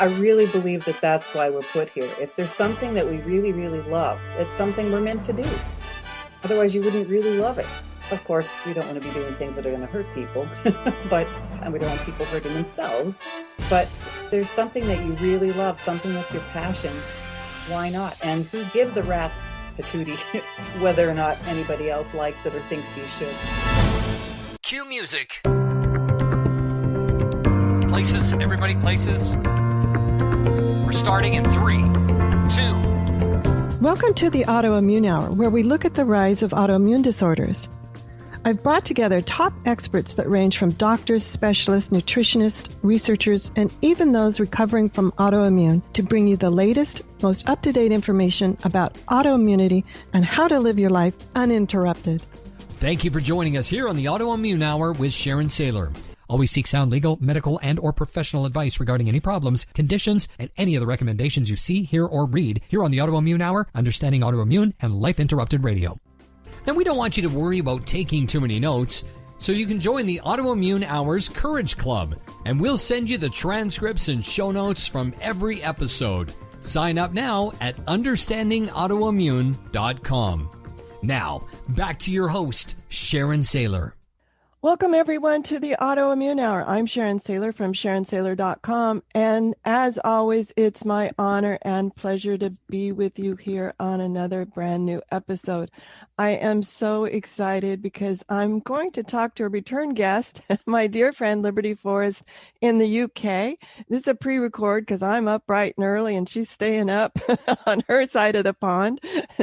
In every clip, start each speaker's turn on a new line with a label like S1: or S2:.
S1: I really believe that that's why we're put here. If there's something that we really, really love, it's something we're meant to do. Otherwise, you wouldn't really love it. Of course, we don't want to be doing things that are going to hurt people, and we don't want people hurting themselves. But there's something that you really love, something that's your passion. Why not? And who gives a rat's patootie whether or not anybody else likes it or thinks you should?
S2: Cue music. Places, everybody, places. We're starting in 3, 2.
S3: Welcome to the Autoimmune Hour, where we look at the rise of autoimmune disorders. I've brought together top experts that range from doctors, specialists, nutritionists, researchers, and even those recovering from autoimmune to bring you the latest, most up-to-date information about autoimmunity and how to live your life uninterrupted.
S2: Thank you for joining us here on the Autoimmune Hour with Sharon Sayler. Always seek sound legal, medical, and or professional advice regarding any problems, conditions, and any of the recommendations you see, hear, or read here on the Autoimmune Hour, Understanding Autoimmune, and Life Interrupted Radio. Now, we don't want you to worry about taking too many notes, so you can join the Autoimmune Hour's Courage Club, and we'll send you the transcripts and show notes from every episode. Sign up now at understandingautoimmune.com. Now, back to your host, Sharon Sayler.
S3: Welcome, everyone, to the Autoimmune Hour. I'm Sharon Sayler from SharonSayler.com, and as always, it's my honor and pleasure to be with you here on another brand new episode. I am so excited because I'm going to talk to a return guest, my dear friend Liberty Forrest in the UK. This is a pre-record because I'm up bright and early, and she's staying up on her side of the pond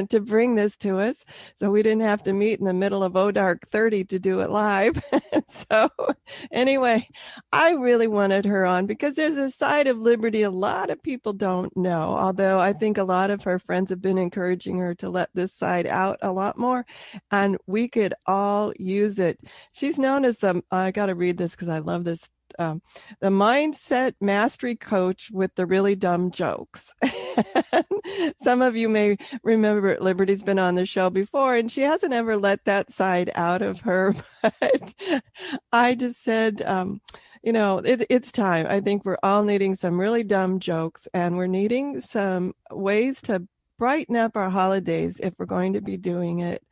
S3: to bring this to us, so we didn't have to meet in the middle of dark 30 to do it live. So anyway, I really wanted her on because there's a side of Liberty a lot of people don't know, although I think a lot of her friends have been encouraging her to let this side out a lot more, and we could all use it. She's known as I got to read this because I love this, the mindset mastery coach with the really dumb jokes. Some of you may remember Liberty's been on the show before, and she hasn't ever let that side out of her. But I just said, it's time. I think we're all needing some really dumb jokes, and we're needing some ways to brighten up our holidays if we're going to be doing it.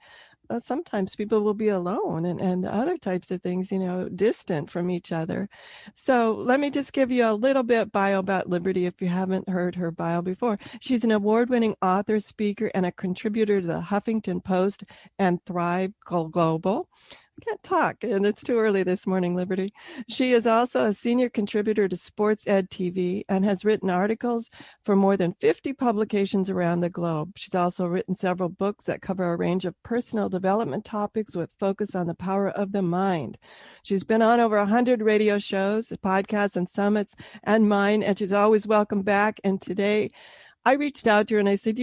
S3: Sometimes people will be alone and other types of things, distant from each other. So let me just give you a little bit bio about Liberty if you haven't heard her bio before. She's an award-winning author, speaker, and a contributor to the Huffington Post and Thrive Global. I can't talk, and it's too early this morning, Liberty. She is also a senior contributor to SportsEdTV and has written articles for more than 50 publications around the globe. She's also written several books that cover a range of personal development topics with focus on the power of the mind. She's been on over 100 radio shows, podcasts, and summits, and mine, and she's always welcome back. And today I reached out to her and I said,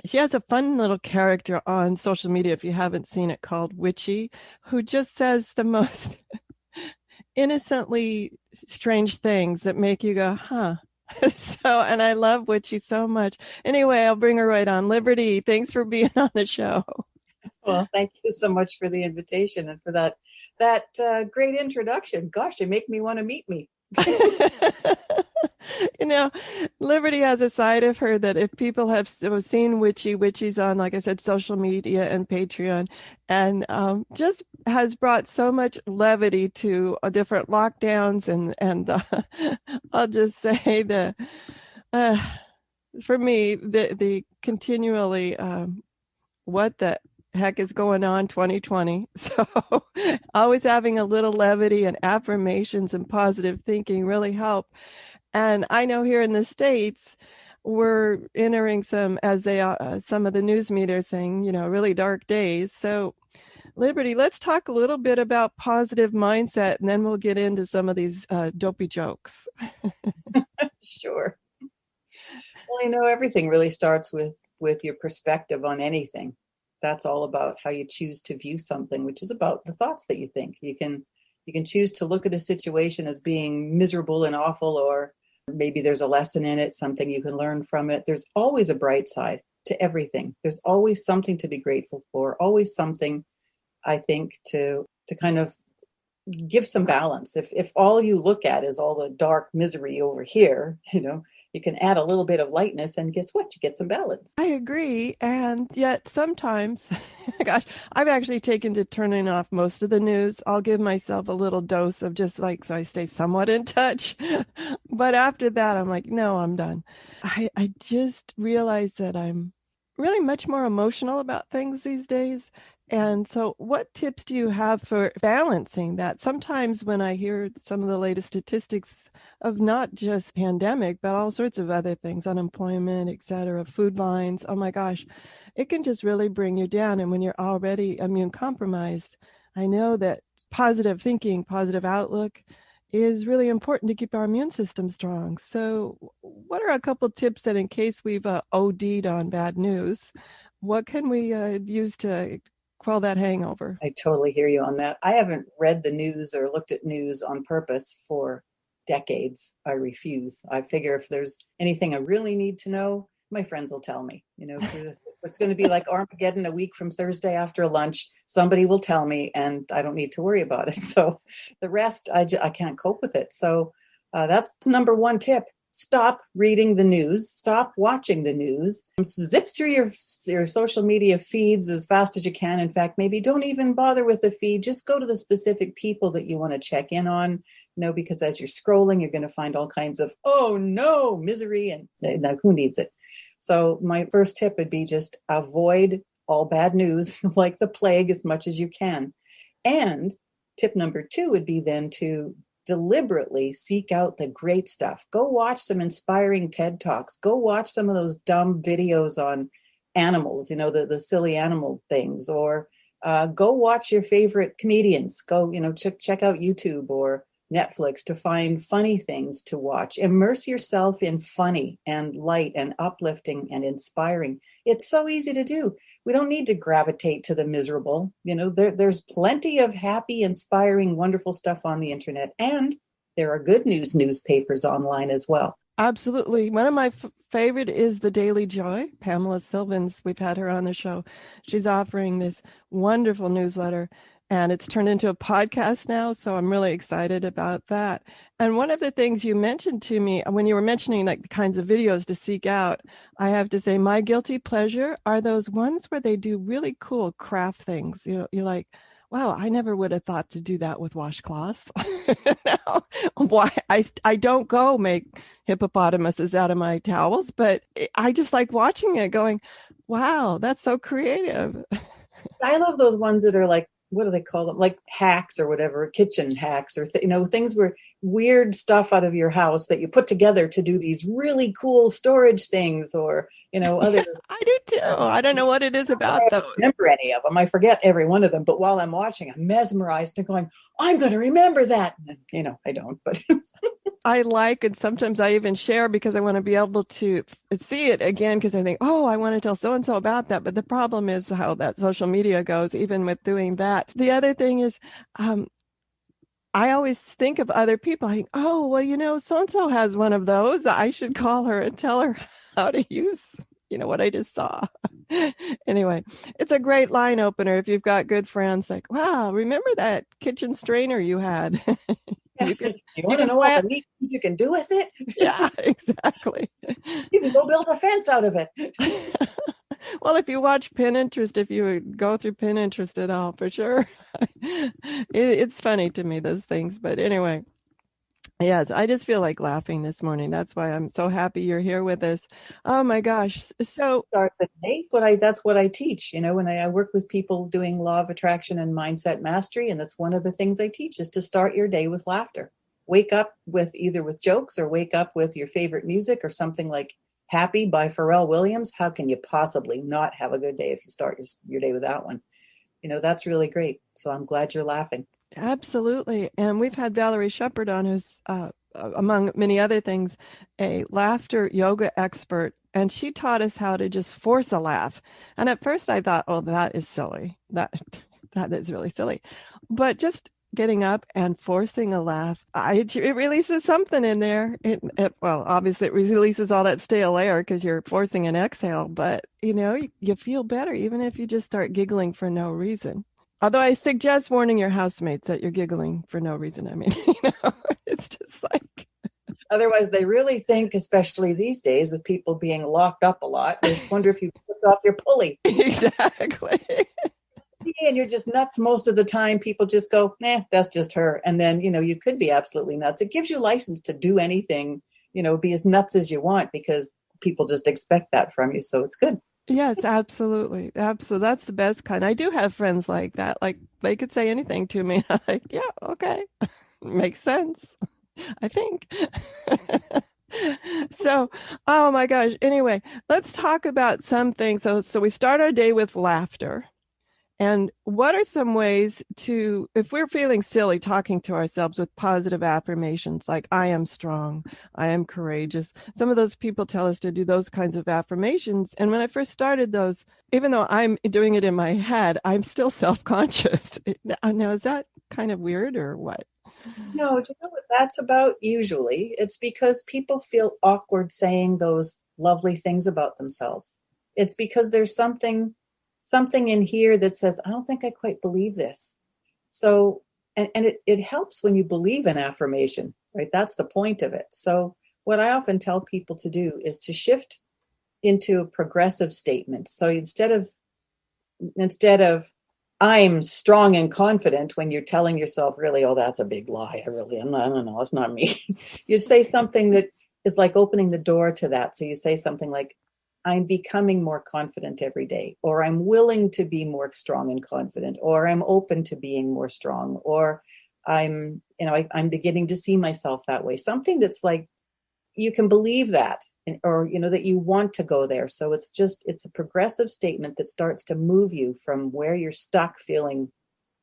S3: she has a fun little character on social media, if you haven't seen it, called Witchy, who just says the most innocently strange things that make you go, huh. And I love Witchy so much. Anyway, I'll bring her right on. Liberty, thanks for being on the show.
S1: Well, thank you so much for the invitation and for that great introduction. Gosh, you make me want to meet me.
S3: Liberty has a side of her that if people have seen Witchy's on, like I said, social media and Patreon, and just has brought so much levity to different lockdowns. And I'll just say that for me, the continually what the heck is going on 2020. So always having a little levity and affirmations and positive thinking really help. And I know here in the States, we're entering some of the news media are saying, really dark days. So Liberty, let's talk a little bit about positive mindset, and then we'll get into some of these dopey jokes.
S1: Sure. Well, everything really starts with your perspective on anything. That's all about how you choose to view something, which is about the thoughts that you think. You can choose to look at a situation as being miserable and awful, or maybe there's a lesson in it, something you can learn from it. There's always a bright side to everything. There's always something to be grateful for, always something, I think, to kind of give some balance. If all you look at is all the dark misery over here, you can add a little bit of lightness, and guess what? You get some balance.
S3: I agree. And yet sometimes, gosh, I've actually taken to turning off most of the news. I'll give myself a little dose of just like, so I stay somewhat in touch. But after that, I'm like, no, I'm done. I just realized that I'm really much more emotional about things these days. And so what tips do you have for balancing that? Sometimes when I hear some of the latest statistics of not just pandemic, but all sorts of other things, unemployment, et cetera, food lines, oh my gosh, it can just really bring you down. And when you're already immune compromised, I know that positive thinking, positive outlook is really important to keep our immune system strong. So what are a couple tips that in case we've OD'd on bad news, what can we use to quell that hangover?
S1: I totally hear you on that. I haven't read the news or looked at news on purpose for decades. I refuse. I figure if there's anything I really need to know, my friends will tell me. It's going to be like Armageddon a week from Thursday after lunch. Somebody will tell me, and I don't need to worry about it. So the rest, I can't cope with it. So that's number one tip. Stop reading the news. Stop watching the news. Zip through your social media feeds as fast as you can. In fact, maybe don't even bother with the feed. Just go to the specific people that you want to check in on. Because as you're scrolling, you're going to find all kinds of, oh no, misery, and who needs it? So my first tip would be just avoid all bad news like the plague as much as you can. And tip number two would be then to deliberately seek out the great stuff. Go watch some inspiring TED Talks. Go watch some of those dumb videos on animals, the silly animal things, or go watch your favorite comedians. Go, check out YouTube or Netflix to find funny things to watch. Immerse yourself in funny and light and uplifting and inspiring. It's so easy to do. We don't need to gravitate to the miserable. There's plenty of happy, inspiring, wonderful stuff on the internet. And there are good news newspapers online as well.
S3: Absolutely. One of my favorite is The Daily Joy. Pamela Sylvans, we've had her on the show. She's offering this wonderful newsletter, and it's turned into a podcast now. So I'm really excited about that. And one of the things you mentioned to me when you were mentioning like the kinds of videos to seek out, I have to say my guilty pleasure are those ones where they do really cool craft things. You're like, wow, I never would have thought to do that with washcloths. Now, why I don't go make hippopotamuses out of my towels, but I just like watching it going, wow, that's so creative.
S1: I love those ones that are like, what do they call them? Like hacks or whatever, kitchen hacks or, things where weird stuff out of your house that you put together to do these really cool storage things or, other.
S3: Yeah, I do too. I don't know what it is about those.
S1: I don't remember any of them. I forget every one of them. But while I'm watching, I'm mesmerized and going, I'm going to remember that. And, I don't, but.
S3: I like, and sometimes I even share because I want to be able to see it again because I think, oh, I want to tell so-and-so about that. But the problem is how that social media goes, even with doing that. The other thing is, I always think of other people. I think, oh, well, so-and-so has one of those. I should call her and tell her how to use, what I just saw. Anyway, it's a great line opener if you've got good friends like, wow, remember that kitchen strainer you had?
S1: You want to know all the neat things you can do with it?
S3: Yeah, exactly.
S1: You can go build a fence out of it.
S3: Well, if you watch Pinterest, if you go through Pinterest at all, for sure. It's funny to me, those things. But anyway, yes, I just feel like laughing this morning. That's why I'm so happy you're here with us. Oh my gosh. So
S1: start the day, that's what I teach, when I work with people doing law of attraction and mindset mastery. And that's one of the things I teach is to start your day with laughter. Wake up with either with jokes or wake up with your favorite music or something like Happy by Pharrell Williams. How can you possibly not have a good day if you start your day with that one? That's really great. So I'm glad you're laughing.
S3: Absolutely. And we've had Valerie Shepard on, who's, among many other things, a laughter yoga expert. And she taught us how to just force a laugh. And at first I thought, oh, that is silly. That is really silly. But just getting up and forcing a laugh, it releases something in there. Well, obviously it releases all that stale air because you're forcing an exhale. But, you feel better even if you just start giggling for no reason. Although I suggest warning your housemates that you're giggling for no reason. I mean, it's just like.
S1: Otherwise, they really think, especially these days with people being locked up a lot, they wonder if you took off your pulley.
S3: Exactly.
S1: And you're just nuts most of the time. People just go, that's just her. And then, you could be absolutely nuts. It gives you license to do anything, be as nuts as you want because people just expect that from you. So it's good.
S3: Yes, absolutely. Absolutely. That's the best kind. I do have friends like that. Like they could say anything to me. I'm like, yeah, okay. Makes sense, I think. So, oh my gosh. Anyway, let's talk about some things. So we start our day with laughter. And what are some ways to, if we're feeling silly, talking to ourselves with positive affirmations like, I am strong, I am courageous. Some of those people tell us to do those kinds of affirmations. And when I first started those, even though I'm doing it in my head, I'm still self-conscious. Now, is that kind of weird or what?
S1: No, do you know what that's about? Usually it's because people feel awkward saying those lovely things about themselves. It's because there's something in here that says, I don't think I quite believe this. So, and it helps when you believe in affirmation, right? That's the point of it. So what I often tell people to do is to shift into a progressive statement. So instead of I'm strong and confident, when you're telling yourself really, oh, that's a big lie. I don't know, it's not me. You say something that is like opening the door to that. So you say something like, I'm becoming more confident every day, or I'm willing to be more strong and confident, or I'm open to being more strong, or I'm beginning to see myself that way. Something that's like, you can believe that, or, that you want to go there. So it's a progressive statement that starts to move you from where you're stuck feeling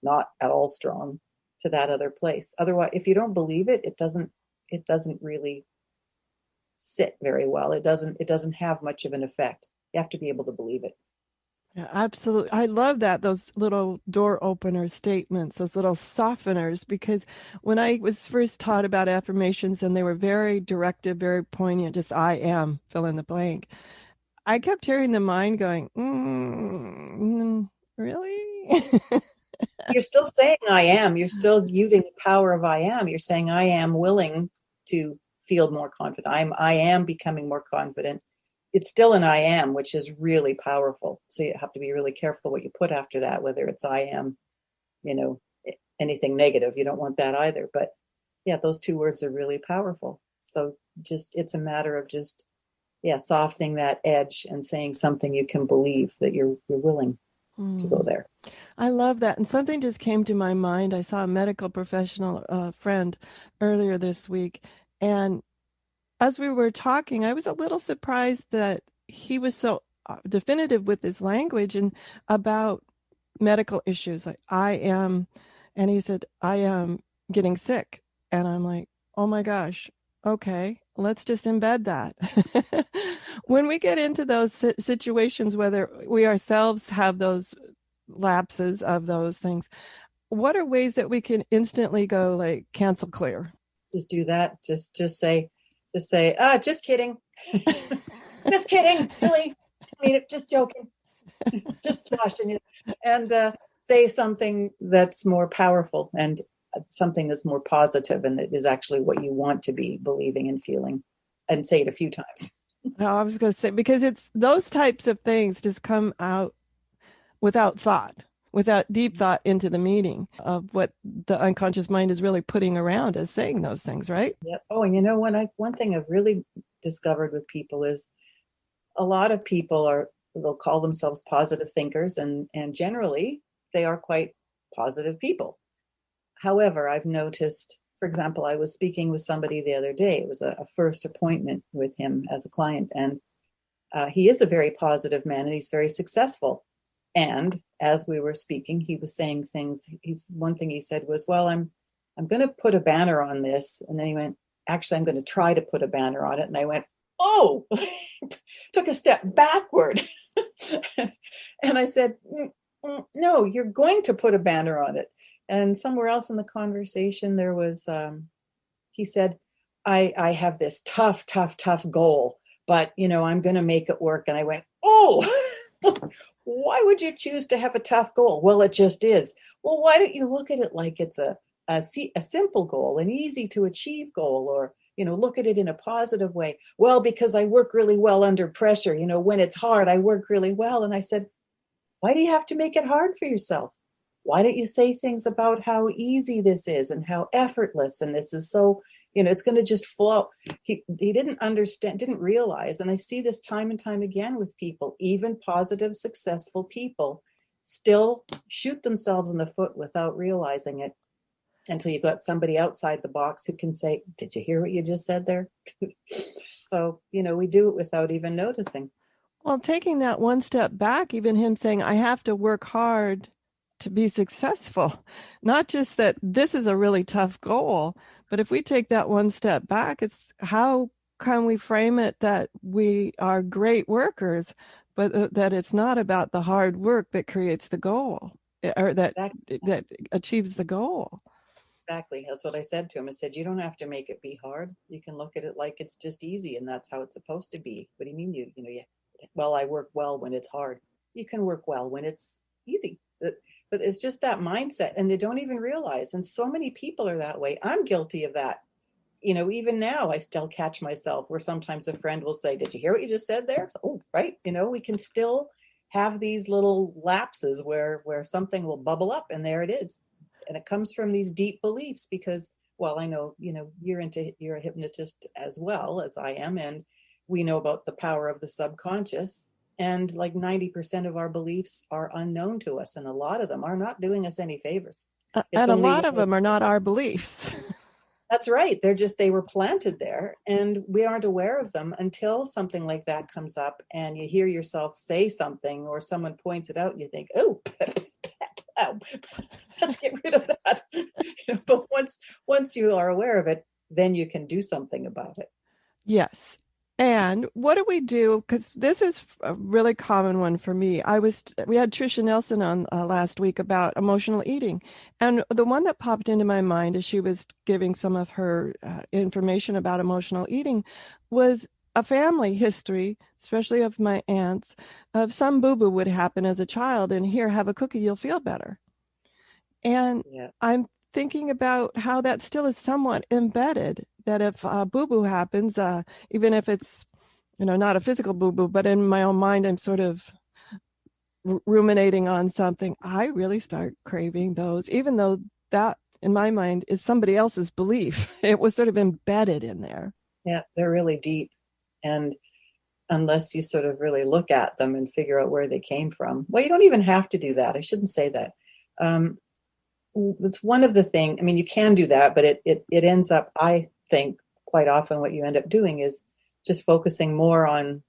S1: not at all strong to that other place. Otherwise, if you don't believe it, it doesn't really sit very well. It doesn't have much of an effect. You have to be able to believe it.
S3: Yeah, absolutely. I love that, those little door opener statements, those little softeners, because when I was first taught about affirmations and they were very directive, very poignant, just I am, fill in the blank, I kept hearing the mind going, really?
S1: You're still saying I am. You're still using the power of I am. You're saying I am willing to feel more confident. I am becoming more confident. It's still an I am, which is really powerful. So you have to be really careful what you put after that, whether it's I am, anything negative. You don't want that either. But yeah, those two words are really powerful. So it's a matter of softening that edge and saying something you can believe, that you're willing to go there.
S3: I love that. And something just came to my mind. I saw a medical professional friend earlier this week, and as we were talking, I was a little surprised that he was so definitive with his language and about medical issues. Like, I am, and he said, I am getting sick. And I'm like, oh my gosh, okay, let's just embed that. When we get into those situations, whether we ourselves have those lapses of those things, what are ways that we can instantly go like cancel clear?
S1: Just do that. Just say, just kidding. Just kidding. Really? I mean, just joking. Just joshing it. And say something that's more powerful and something that's more positive and that is actually what you want to be believing and feeling. And say it a few times.
S3: I was going to say, because it's those types of things just come out without thought, without deep thought into the meaning of what the unconscious mind is really putting around as saying those things, right?
S1: Yep. Oh, and one thing I've really discovered with people is a lot of people they'll call themselves positive thinkers, and generally they are quite positive people. However, I've noticed, for example, I was speaking with somebody the other day. It was a first appointment with him as a client, and he is a very positive man, and he's very successful. And as we were speaking, he was saying things. One thing he said was, well, I'm going to put a banner on this. And then he went, actually, I'm going to try to put a banner on it. And I went, oh, took a step backward. And I said, no, you're going to put a banner on it. And somewhere else in the conversation, there was, he said, I have this tough goal, but, I'm going to make it work. And I went, oh, Why would you choose to have a tough goal? Well, it just is. Well, why don't you look at it like it's a simple goal, an easy to achieve goal, or, look at it in a positive way? Well, because I work really well under pressure. When it's hard, I work really well. And I said, why do you have to make it hard for yourself? Why don't you say things about how easy this is and how effortless, and this is so, it's going to just flow. He didn't understand, didn't realize, and I see this time and time again with people, even positive, successful people still shoot themselves in the foot without realizing it, until you've got somebody outside the box who can say, did you hear what you just said there? So, we do it without even noticing.
S3: Well, taking that one step back, even him saying, I have to work hard to be successful, not just that this is a really tough goal, but if we take that one step back, it's how can we frame it that we are great workers, but that it's not about the hard work that creates the goal, or that
S1: Exactly.
S3: that achieves the goal.
S1: Exactly. That's what I said to him. I said, you don't have to make it be hard. You can look at it like it's just easy, and that's how it's supposed to be. What do you mean? Well, I work well when it's hard. You can work well when it's easy. But it's just that mindset, and they don't even realize. And so many people are that way. I'm guilty of that. Even now, I still catch myself where sometimes a friend will say, did you hear what you just said there? Oh, right. We can still have these little lapses where something will bubble up, and there it is. And it comes from these deep beliefs because, well, I know, you're a hypnotist as well as I am. And we know about the power of the subconscious. And like 90% of our beliefs are unknown to us. And a lot of them are not doing us any favors.
S3: And a lot of them are not our beliefs.
S1: That's right. They were planted there, and we aren't aware of them until something like that comes up and you hear yourself say something, or someone points it out and you think, oh, let's get rid of that. But once you are aware of it, then you can do something about it.
S3: Yes. And what do we do? Because this is a really common one for me. We had Tricia Nelson on last week about emotional eating. And the one that popped into my mind as she was giving some of her information about emotional eating was a family history, especially of my aunts, of some boo-boo would happen as a child, and here, have a cookie, you'll feel better. And
S1: Yeah.
S3: I'm thinking about how that still is somewhat embedded, that if a boo-boo happens, even if it's, not a physical boo-boo, but in my own mind, I'm sort of ruminating on something, I really start craving those, even though that, in my mind, is somebody else's belief. It was sort of embedded in there.
S1: Yeah, they're really deep. And unless you sort of really look at them and figure out where they came from, well, you don't even have to do that. I shouldn't say that. It's one of the things, you can do that, but it ends up, I think, quite often what you end up doing is just focusing more on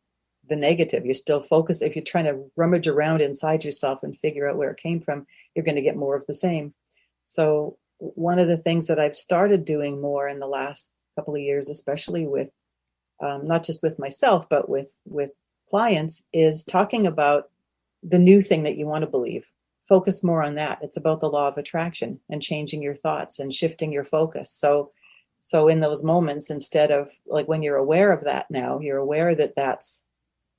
S1: the negative. You're still focused. If you're trying to rummage around inside yourself and figure out where it came from, you're going to get more of the same. So one of the things that I've started doing more in the last couple of years, especially with, not just with myself, but with clients, is talking about the new thing that you want to believe. Focus more on that. It's about the law of attraction and changing your thoughts and shifting your focus. So in those moments, instead of, like, when you're aware of that now, you're aware that that's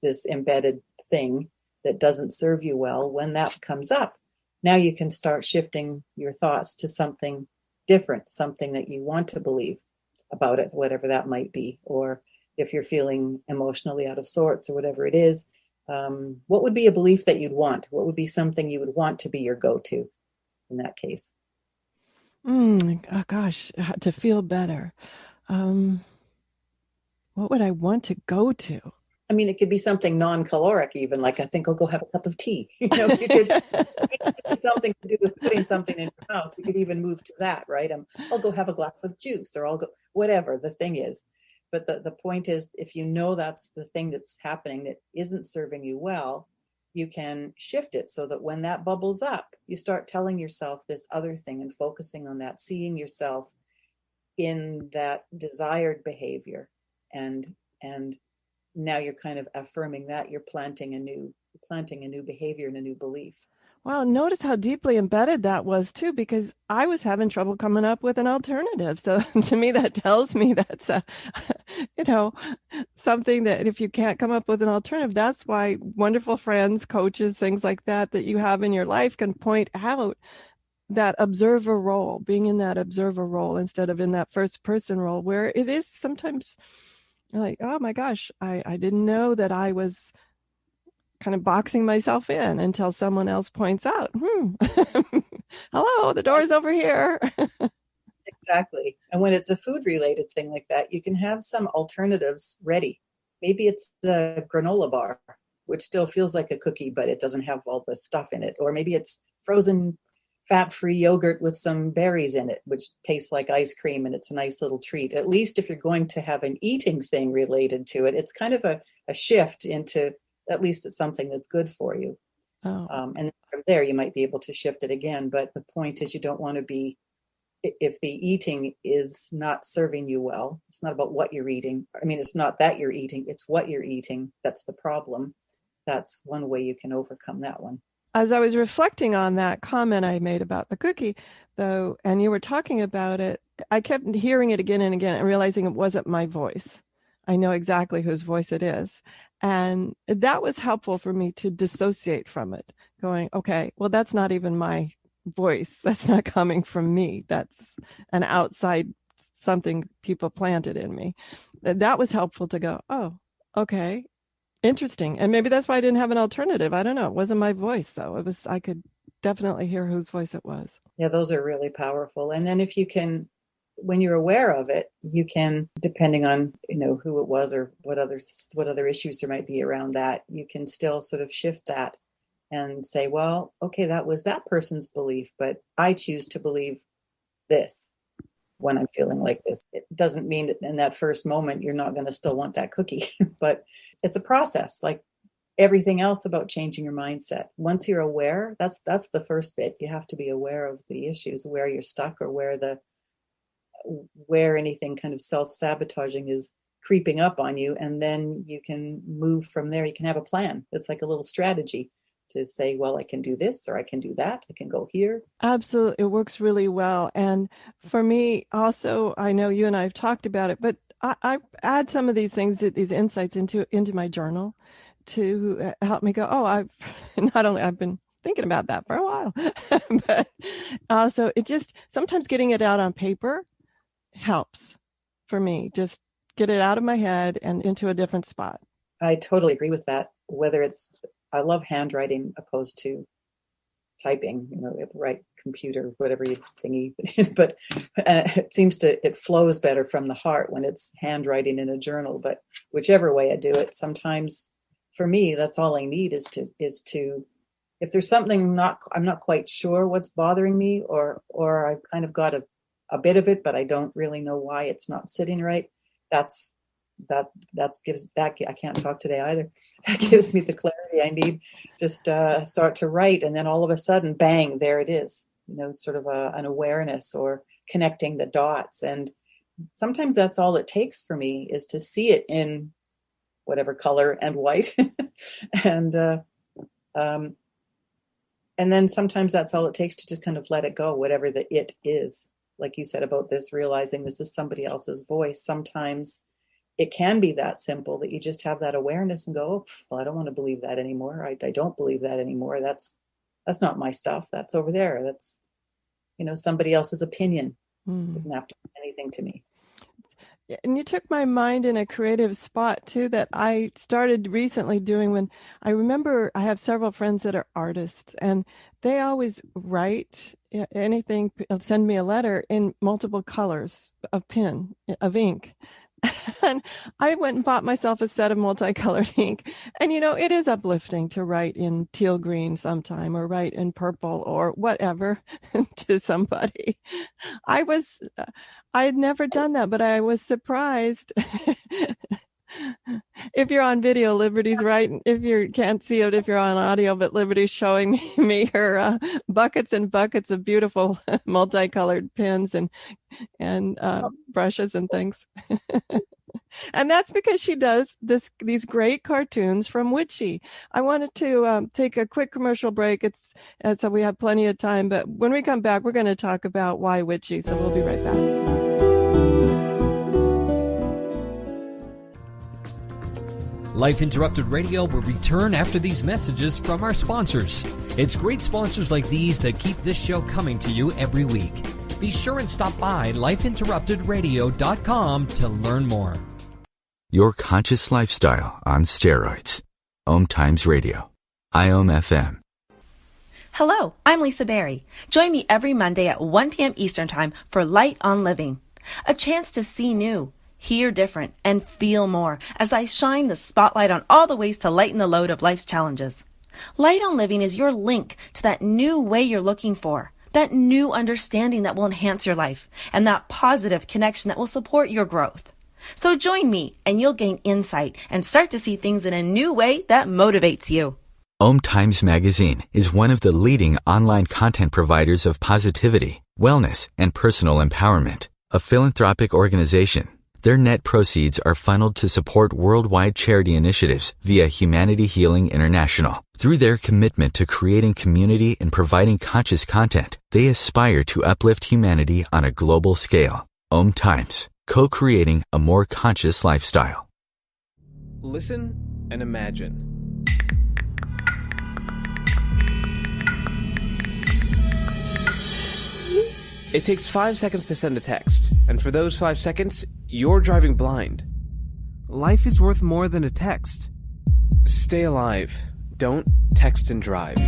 S1: this embedded thing that doesn't serve you well. When that comes up, now you can start shifting your thoughts to something different, something that you want to believe about it, whatever that might be. Or if you're feeling emotionally out of sorts or whatever it is, what would be a belief that you'd want? What would be something you would want to be your go-to in that case?
S3: Oh gosh, to feel better. What would I want to go to?
S1: It could be something non-caloric, even, like, I think I'll go have a cup of tea. You could something to do with putting something in your mouth. You could even move to that, right? I'll go have a glass of juice, or I'll go, whatever the thing is. But the point is, if you know that's the thing that's happening that isn't serving you well, you can shift it so that when that bubbles up, you start telling yourself this other thing and focusing on that, seeing yourself in that desired behavior. And now you're kind of affirming that you're planting a new behavior and a new belief.
S3: Wow, notice how deeply embedded that was too, because I was having trouble coming up with an alternative. So to me, that tells me that's a, you know, something that if you can't come up with an alternative, that's why wonderful friends, coaches, things like that that you have in your life can point out that observer role, being in that observer role instead of in that first person role, where it is sometimes like, oh my gosh, I didn't know that I was kind of boxing myself in until someone else points out, hello, the door's over here.
S1: Exactly. And when it's a food related thing like that, you can have some alternatives ready. Maybe it's the granola bar, which still feels like a cookie, but it doesn't have all the stuff in it. Or maybe it's frozen fat-free yogurt with some berries in it, which tastes like ice cream, and it's a nice little treat. At least if you're going to have an eating thing related to it, it's kind of a shift into at least it's something that's good for you.
S3: Oh.
S1: And from there, you might be able to shift it again. But the point is you don't want to be, if the eating is not serving you well, it's not about what you're eating. I mean, it's not that you're eating, it's what you're eating. That's the problem. That's one way you can overcome that one.
S3: As I was reflecting on that comment I made about the cookie, though, and you were talking about it, I kept hearing it again and again and realizing it wasn't my voice. I know exactly whose voice it is. And that was helpful for me to dissociate from it, going, okay, well, that's not even my voice. That's not coming from me. That's an outside something people planted in me. That was helpful to go, oh, okay, interesting. And maybe that's why I didn't have an alternative. I don't know. It wasn't my voice, though. It was, I could definitely hear whose voice it was.
S1: Yeah, those are really powerful. And then if you can, when you're aware of it, you can, depending on, who it was or what other issues there might be around that, you can still sort of shift that and say, well, okay, that was that person's belief, but I choose to believe this when I'm feeling like this. It doesn't mean that in that first moment, you're not going to still want that cookie, but it's a process like everything else about changing your mindset. Once you're aware, that's the first bit. You have to be aware of the issues, where you're stuck or where anything kind of self-sabotaging is creeping up on you. And then you can move from there. You can have a plan. It's like a little strategy to say, well, I can do this or I can do that. I can go here.
S3: Absolutely. It works really well. And for me also, I know you and I have talked about it, but I add some of these things, these insights into my journal to help me go, oh, I've been thinking about that for a while, but also it just, sometimes getting it out on paper helps for me. Just get it out of my head and into a different spot.
S1: I totally agree with that. I love handwriting opposed to typing, the right computer, whatever you thingy, but it flows better from the heart when it's handwriting in a journal. But whichever way I do it, sometimes for me, that's all I need is to, if there's something I'm not quite sure what's bothering me, or I've kind of got a bit of it, but I don't really know why it's not sitting right. I can't talk today either. That gives me the clarity I need. Just start to write, and then all of a sudden, bang, there it is. Sort of an awareness or connecting the dots. And sometimes that's all it takes for me, is to see it in whatever color and white. And then sometimes that's all it takes to just kind of let it go, whatever the it is. Like you said about this, realizing this is somebody else's voice. Sometimes it can be that simple that you just have that awareness and go, oh, well, I don't want to believe that anymore. I don't believe that anymore. That's not my stuff. That's over there. That's, somebody else's opinion. It doesn't have to be anything to me.
S3: And you took my mind in a creative spot too, that I started recently doing when I remember I have several friends that are artists, and they always write anything, send me a letter in multiple colors of ink. And I went and bought myself a set of multicolored ink. And, it is uplifting to write in teal green sometime, or write in purple or whatever to somebody. I had never done that, but I was surprised. If you're on video, Liberty's right. If you can't see it, if you're on audio, but Liberty's showing me her buckets and buckets of beautiful multicolored pens and brushes and things. And that's because she does these great cartoons from Witchy. I wanted to take a quick commercial break. So we have plenty of time, but when we come back, we're going to talk about why Witchy. So we'll be right back.
S2: Life Interrupted Radio will return after these messages from our sponsors. It's great sponsors like these that keep this show coming to you every week. Be sure and stop by lifeinterruptedradio.com to learn more.
S4: Your conscious lifestyle on steroids. OMTimes Radio. IOM FM.
S5: Hello, I'm Lisa Berry. Join me every Monday at 1 p.m. Eastern Time for Light on Living. A chance to see new, hear different, and feel more as I shine the spotlight on all the ways to lighten the load of life's challenges. Light on Living is your link to that new way you're looking for, that new understanding that will enhance your life, and that positive connection that will support your growth. So join me and you'll gain insight and start to see things in a new way that motivates you.
S4: OMTimes Magazine is one of the leading online content providers of positivity, wellness, and personal empowerment. A philanthropic organization, their net proceeds are funneled to support worldwide charity initiatives via Humanity Healing International. Through their commitment to creating community and providing conscious content, they aspire to uplift humanity on a global scale. OMTimes, co-creating a more conscious lifestyle.
S6: Listen and imagine. It takes 5 seconds to send a text, and for those 5 seconds, you're driving blind. Life is worth more than a text. Stay alive. Don't text and drive.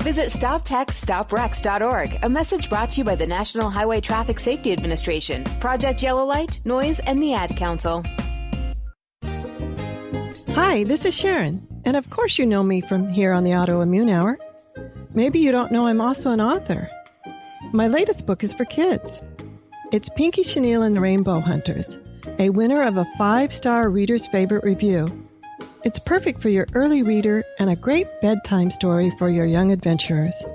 S7: Visit StopTextStopWrecks.org, a message brought to you by the National Highway Traffic Safety Administration, Project Yellow Light, Noise, and the Ad Council.
S3: Hi, this is Sharon, and of course you know me from here on the Autoimmune Hour. Maybe you don't know I'm also an author. My latest book is for kids. It's Pinky Chenille and the Rainbow Hunters, a winner of a 5-star reader's favorite review. It's perfect for your early reader and a great bedtime story for your young adventurers.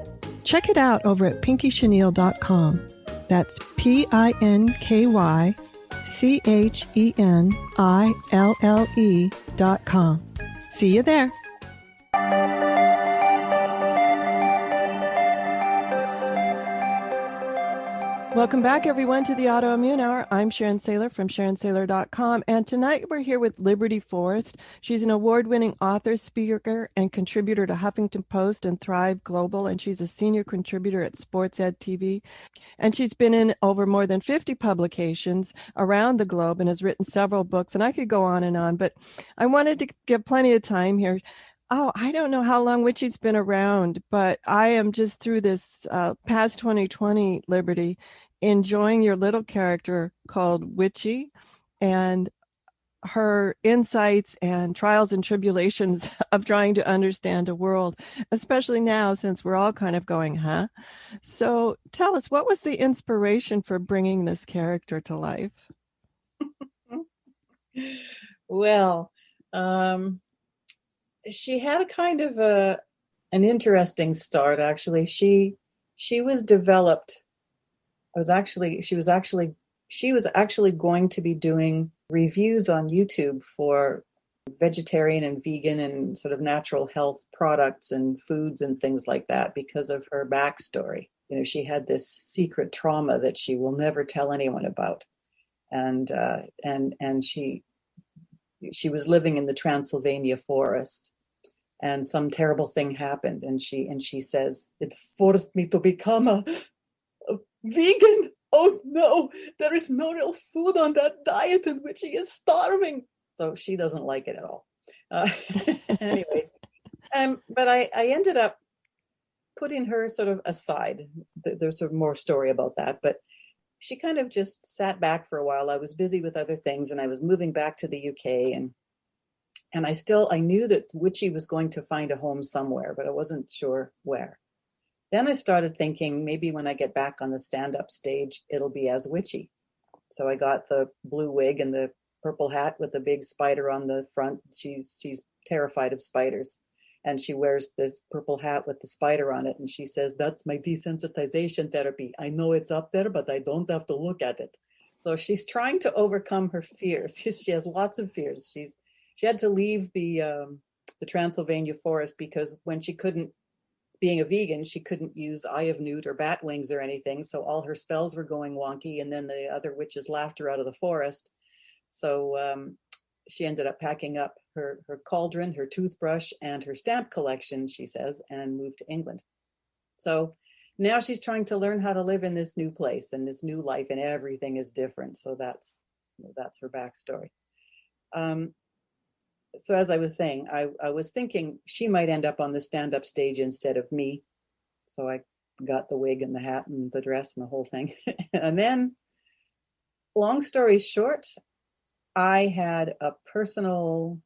S3: Check it out over at pinkychenille.com. That's PinkyChenille.com. See you there. Welcome back, everyone, to the Autoimmune Hour. I'm Sharon Sayler from SharonSayler.com, and tonight we're here with Liberty Forrest. She's an award-winning author, speaker, and contributor to Huffington Post and Thrive Global, and she's a senior contributor at SportsEdTV. And she's been in over more than 50 publications around the globe and has written several books, and I could go on, but I wanted to give plenty of time here. Oh, I don't know how long Witchy's been around, but I am just through this past 2020, Liberty, enjoying your little character called Witchy and her insights and trials and tribulations of trying to understand a world, especially now since we're all kind of going, huh? So tell us, what was the inspiration for bringing this character to life?
S1: Well, she had a kind of an interesting start, actually. She was developed. She was actually going to be doing reviews on YouTube for vegetarian and vegan and sort of natural health products and foods and things like that because of her backstory. You know, she had this secret trauma that she will never tell anyone about, and she was living in the Transylvania forest. And some terrible thing happened, and she says, it forced me to become a vegan. Oh no, there is no real food on that diet in which she is starving. So she doesn't like it at all. Anyway, but I ended up putting her sort of aside. There's sort of more story about that, but she kind of just sat back for a while. I was busy with other things, and I was moving back to the UK, and I knew that Witchy was going to find a home somewhere, but I wasn't sure where. Then I started thinking maybe when I get back on the stand-up stage, it'll be as Witchy. So I got the blue wig and the purple hat with the big spider on the front. She's terrified of spiders. And she wears this purple hat with the spider on it. And she says, that's my desensitization therapy. I know it's up there, but I don't have to look at it. So she's trying to overcome her fears. She has lots of fears. She had to leave the Transylvania forest because when she couldn't, being a vegan, she couldn't use eye of newt or bat wings or anything. So all her spells were going wonky. And then the other witches laughed her out of the forest. So she ended up packing up her cauldron, her toothbrush, and her stamp collection, she says, and moved to England. So now she's trying to learn how to live in this new place and this new life, and everything is different. So that's her backstory. So as I was saying, I was thinking she might end up on the stand-up stage instead of me. So I got the wig and the hat and the dress and the whole thing. And then, long story short, I had a personal,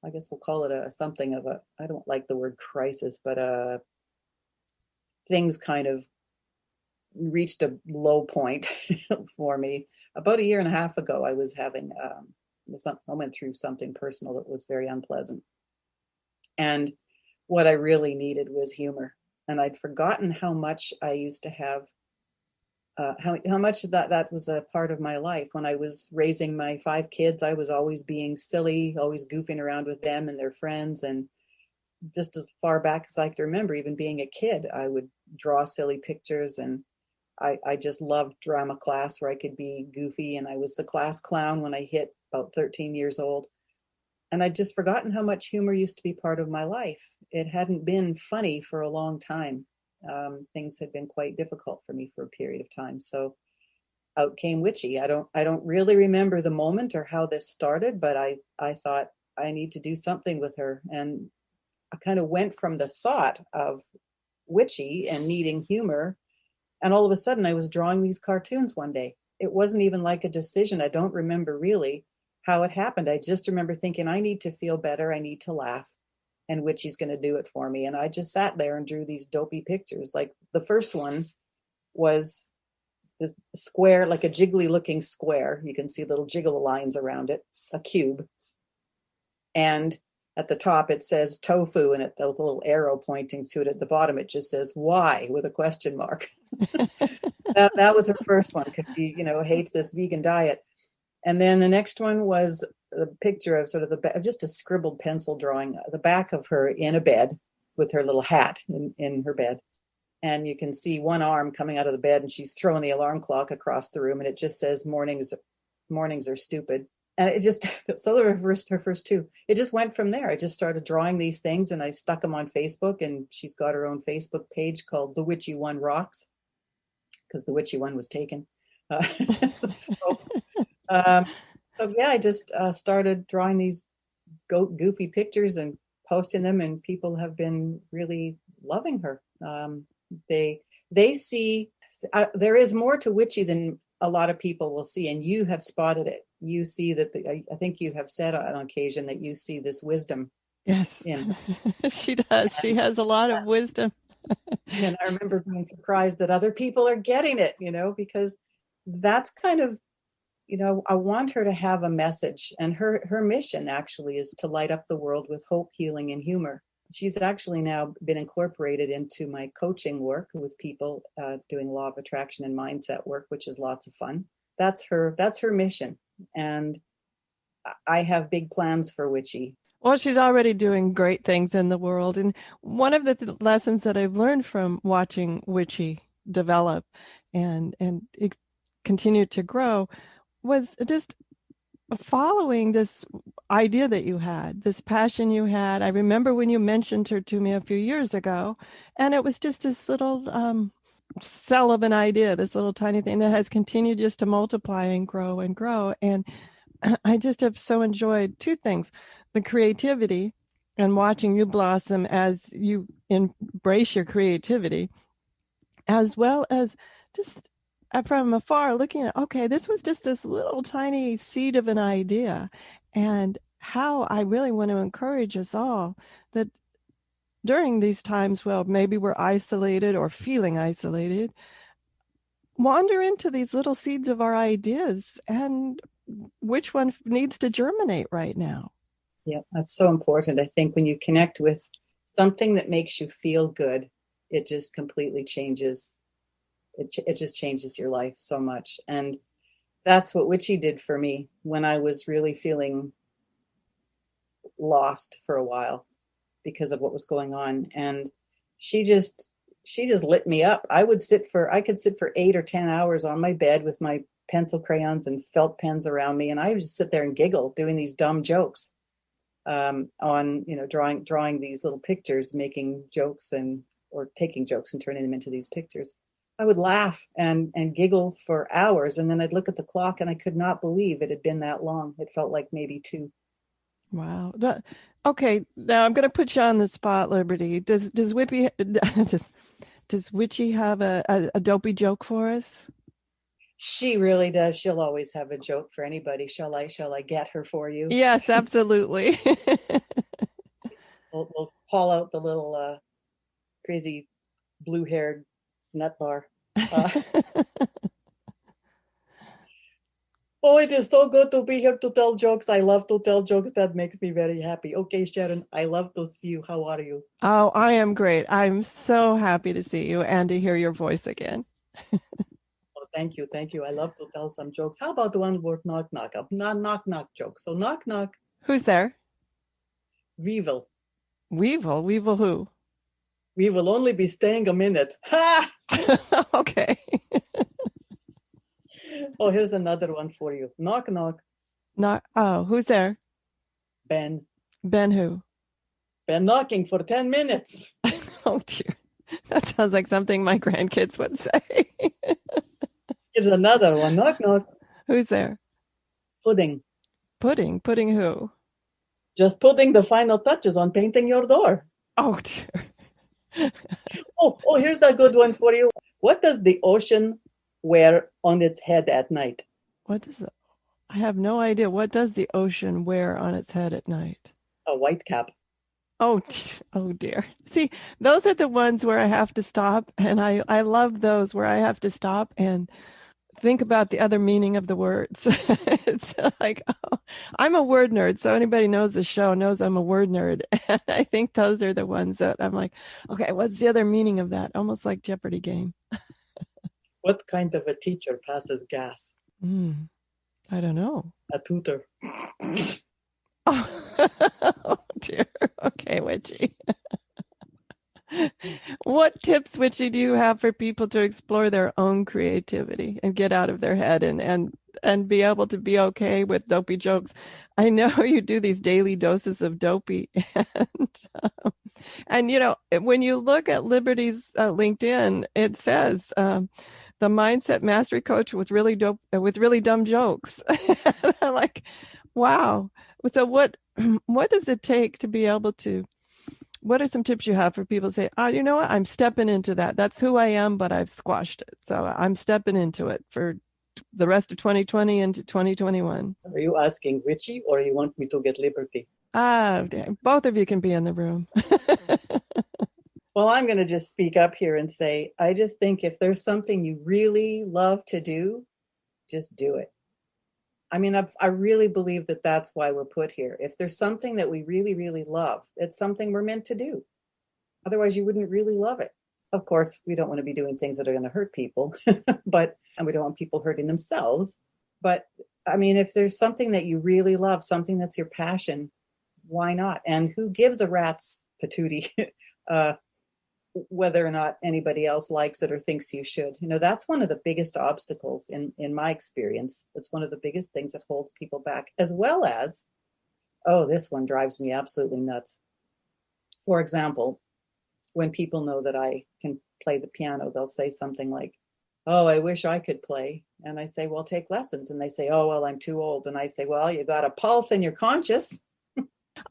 S1: I guess we'll call it something of a, I don't like the word crisis, but things kind of reached a low point for me. About a year and a half ago, I was having, I went through something personal that was very unpleasant. And what I really needed was humor. And I'd forgotten how much I used to have, how much that was a part of my life. When I was raising my 5 kids, I was always being silly, always goofing around with them and their friends. And just as far back as I can remember, even being a kid, I would draw silly pictures. And I just loved drama class where I could be goofy. And I was the class clown when I hit about 13 years old. And I'd just forgotten how much humor used to be part of my life. It hadn't been funny for a long time. Things had been quite difficult for me for a period of time. So out came Witchy. I don't really remember the moment or how this started, but I thought I need to do something with her. And I kind of went from the thought of Witchy and needing humor. And all of a sudden I was drawing these cartoons one day. It wasn't even like a decision. I don't remember really how it happened. I just remember thinking, I need to feel better. I need to laugh. And Witchy's going to do it for me. And I just sat there and drew these dopey pictures. Like the first one was this square, like a jiggly looking square. You can see little jiggle lines around it, a cube. And at the top, it says tofu, and the little arrow pointing to it. At the bottom, it just says why with a question mark. that was her first one, because she, hates this vegan diet. And then the next one was a picture of sort of just a scribbled pencil drawing, the back of her in a bed with her little hat in her bed. And you can see one arm coming out of the bed, and she's throwing the alarm clock across the room, and it just says mornings are stupid. And it just, so her first 2, it just went from there. I just started drawing these things, and I stuck them on Facebook, and she's got her own Facebook page called The Witchy One Rocks, because the Witchy one was taken. So yeah, I just started drawing these goofy pictures and posting them, and people have been really loving her. They see, there is more to Witchy than a lot of people will see, and you have spotted it. You see that I think you have said on occasion that you see this wisdom.
S3: Yes, she does. She has a lot of wisdom.
S1: And I remember being surprised that other people are getting it, because that's kind of, I want her to have a message, and her mission actually is to light up the world with hope, healing, and humor. She's actually now been incorporated into my coaching work with people doing law of attraction and mindset work, which is lots of fun. That's her mission. And I have big plans for Witchy.
S3: Well, she's already doing great things in the world. And one of the lessons that I've learned from watching Witchy develop and continue to grow was just following this idea that you had, this passion you had. I remember when you mentioned her to me a few years ago, and it was just this little cell of an idea, this little tiny thing that has continued just to multiply and grow and grow. And I just have so enjoyed 2 things, the creativity and watching you blossom as you embrace your creativity, as well as just from afar looking at, okay, this was just this little tiny seed of an idea. And how I really want to encourage us all that during these times, well, maybe we're isolated or feeling isolated, wander into these little seeds of our ideas and which one needs to germinate right now.
S1: Yeah, that's so important. I think when you connect with something that makes you feel good, it just completely changes. It just changes your life so much. And That's what Witchy did for me when I was really feeling lost for a while because of what was going on. And she just lit me up. I could sit for 8 or 10 hours on my bed with my pencil crayons and felt pens around me. And I would just sit there and giggle doing these dumb jokes on, drawing these little pictures, making jokes or taking jokes and turning them into these pictures. I would laugh and giggle for hours. And then I'd look at the clock and I could not believe it had been that long. It felt like maybe 2.
S3: Wow. Okay, now I'm going to put you on the spot, Liberty. Does Witchy have a dopey joke for us?
S1: She really does. She'll always have a joke for anybody. Shall I get her for you?
S3: Yes, absolutely.
S1: We'll call out the little crazy blue-haired nut bar. Oh, it is so good to be here to tell jokes. I love to tell jokes. That makes me very happy. Okay, Sharon, I love to see you. How are you?
S3: Oh, I am great. I'm so happy to see you and to hear your voice again.
S1: Oh, thank you. Thank you. I love to tell some jokes. How about the one word knock, knock? Knock joke. So knock, knock.
S3: Who's there?
S1: Weevil.
S3: Weevil who?
S1: We will only be staying a minute. Ha!
S3: Okay.
S1: Oh, here's another one for you. Knock, knock.
S3: Who's there?
S1: Ben.
S3: Ben who?
S1: Been knocking for 10 minutes.
S3: Oh, dear. That sounds like something my grandkids would say.
S1: Here's another one. Knock, knock.
S3: Who's there?
S1: Pudding.
S3: Pudding who?
S1: Just putting the final touches on painting your door.
S3: Oh, dear.
S1: Oh, here's a good one for you. What does the ocean wear on its head at night?
S3: I have no idea. What does the ocean wear on its head at night?
S1: A white cap.
S3: Oh dear. See, those are the ones where I have to stop. And I love those where I have to stop and think about the other meaning of the words. It's like, I'm a word nerd. So anybody knows the show knows I'm a word nerd. And I think those are the ones that I'm like, okay, what's the other meaning of that? Almost like Jeopardy game.
S1: What kind of a teacher passes gas?
S3: I don't know.
S1: A tutor.
S3: Oh dear. Okay, Witchy. What tips, Witchy, do you have for people to explore their own creativity and get out of their head and be able to be okay with dopey jokes? I know you do these daily doses of dopey, and when you look at Liberty's LinkedIn, it says the mindset mastery coach with really dumb jokes. I'm like, wow. So what does it take to be able to? What are some tips you have for people to say, you know what, I'm stepping into that. That's who I am, but I've squashed it. So I'm stepping into it for the rest of 2020 into 2021.
S1: Are you asking Richie or you want me to get Liberty?
S3: Both of you can be in the room.
S1: Well, I'm going to just speak up here and say, I just think if there's something you really love to do, just do it. I mean, I really believe that that's why we're put here. If there's something that we really, really love, it's something we're meant to do. Otherwise, you wouldn't really love it. Of course, we don't want to be doing things that are going to hurt people, and we don't want people hurting themselves. But I mean, if there's something that you really love, something that's your passion, why not? And who gives a rat's patootie whether or not anybody else likes it or thinks you should? That's one of the biggest obstacles in my experience. It's one of the biggest things that holds people back, as well as, this one drives me absolutely nuts. For example, when people know that I can play the piano, they'll say something like, oh, I wish I could play. And I say, well, take lessons. And they say, oh, well, I'm too old. And I say, well, you got a pulse and you're conscious.